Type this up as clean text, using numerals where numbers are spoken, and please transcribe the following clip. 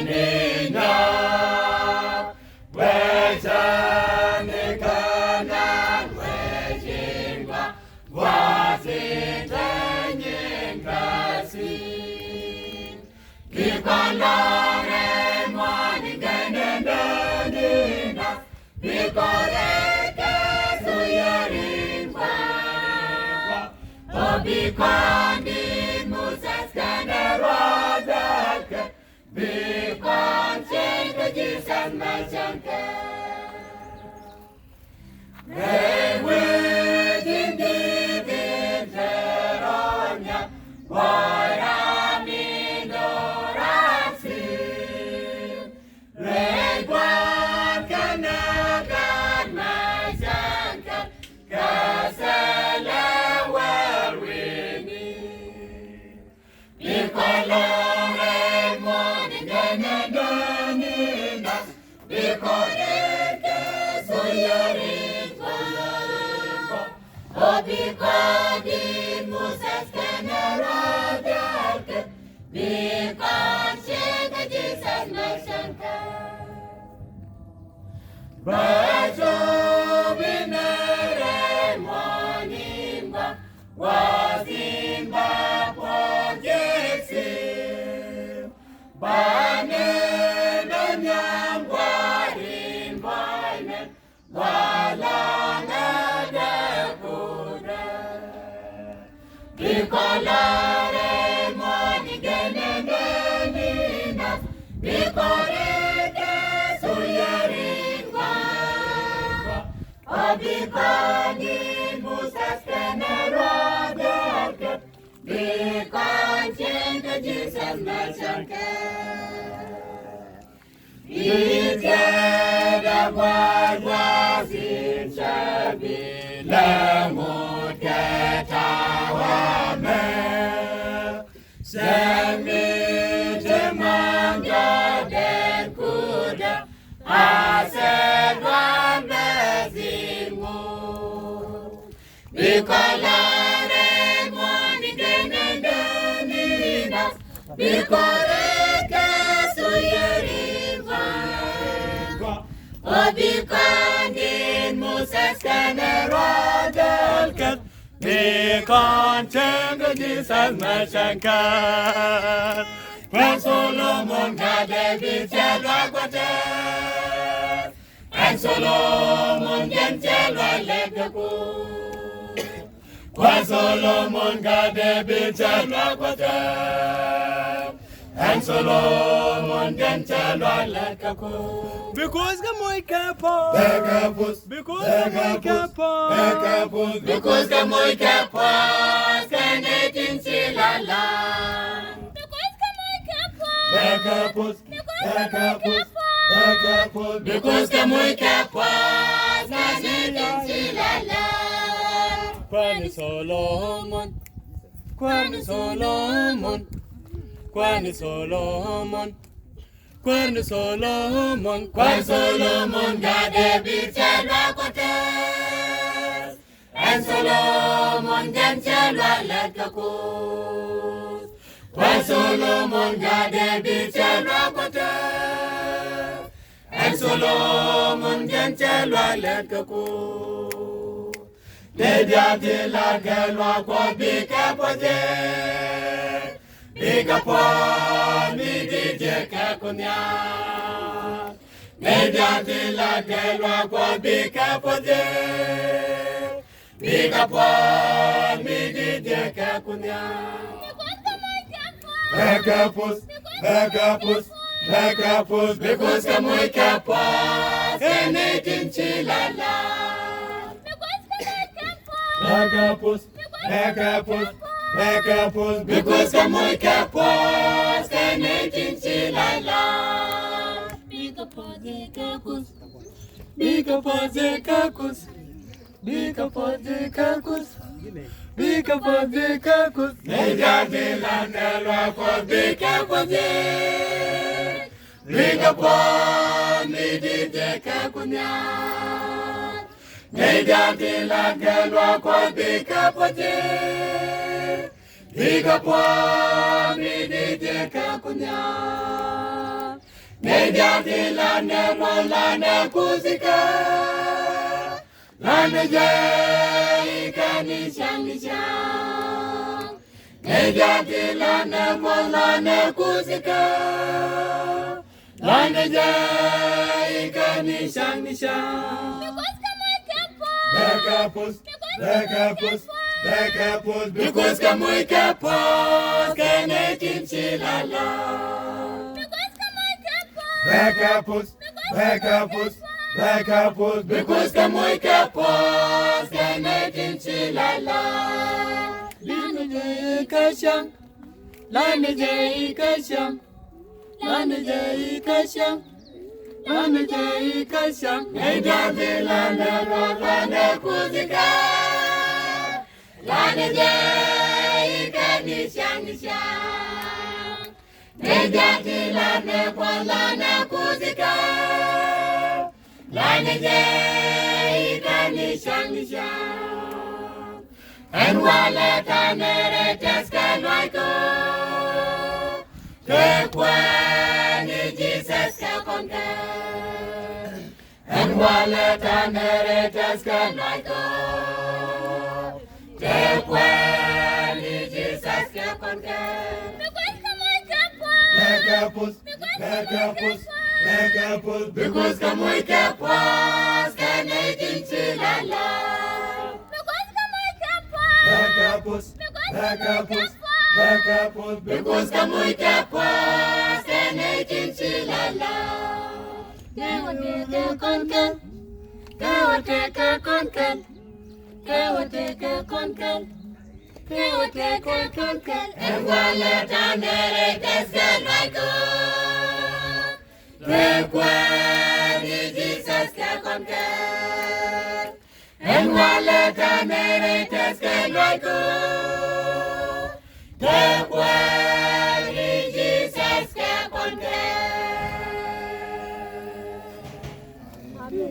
Ninya Wejane kanan wejingwa Wasitenyin kasih Kikalare mwani genendenina Bikoreke suyarimwa Obikandi Moses kanerodake Bikonchenge Jesus machanke Wejindi vinteronya Waramindorasi Reguan kanagan machanke Kaselewerwini Bikolore monengenenina Bikoreke suyaritwa Obikodin Moses kenerodake Bikonchike Jesus machanke Bajo binere monimba Wazimba pojesi Bane danyam warin bane Walanga dekuda Bikolare monigenengenina Bikoreke suyaringwa Obikonin Moses kenerodake Bikonchike Jesus machanke Ijada wajwasin shabila mutketawame Semite mangaden kuda Asedwan bezimu Bikolare monigenengenina Bikoreke suyarimwa Obikondin Moses kenerodake Bikonchenge Jesus machanke When Solomon got David Chelwakwate And Solomon gen Chelwa lekeku When Solomon got David Chelwakwate And Solomon gen Chelwa lekeku Because the moi capo, because the moi capo, Because the moi capos Canetin silala Because the moi capos Canetin silala Kwani Solomon, Kwani Solomon, Kwani Solomon, Kwani Solomon, When Solomon got David Chelwakwate And Solomon gen Chelwa lekeku When Solomon got David Chelwakwate And Solomon gen Chelwa lekeku Dediati la kelwa kwa bike poje Bika po mi dije kekunya Dediati la kelwa kwa bike poje Bika po mi dije kekunya Bekapus, because kamoy kapos Kenetin chilala Bekapus, because kamoy kapos Kenetin chilala Nejati la kelwa kwa bike poje Bika po mi dije kekunya Nejati la kelwa kwa bike poje Bika po mi dije kekunya Nejati lane molane kuzika. Lane jai kani shang shang. Nejati lane molane kuzika. Lane jai kani shang shang. Because kamuy kapos kene chilala. Because kamuy kapos kene chilala. Lana jai kasham, lana jai kasham, lana jai kasham, lana jai kasham. Nejati lane molane kuzika. Lane jai kani shang shang. Nejati lane molane kuzika. Lane jai kani shang shang. And wale tanere teska noiko. Te kwani Jesus ka konke. And wale tanere teska noiko. Te kwani Jesus ka konke. Because kamuy kapos kene chilala. Because kamuy kapos kene chilala. Kawateka konkan, kawateka konkan, kawateka konkan, kawateka konkan. And wale tanere teska noiko. Te kwani Jesus ka konke. And wale tanere teska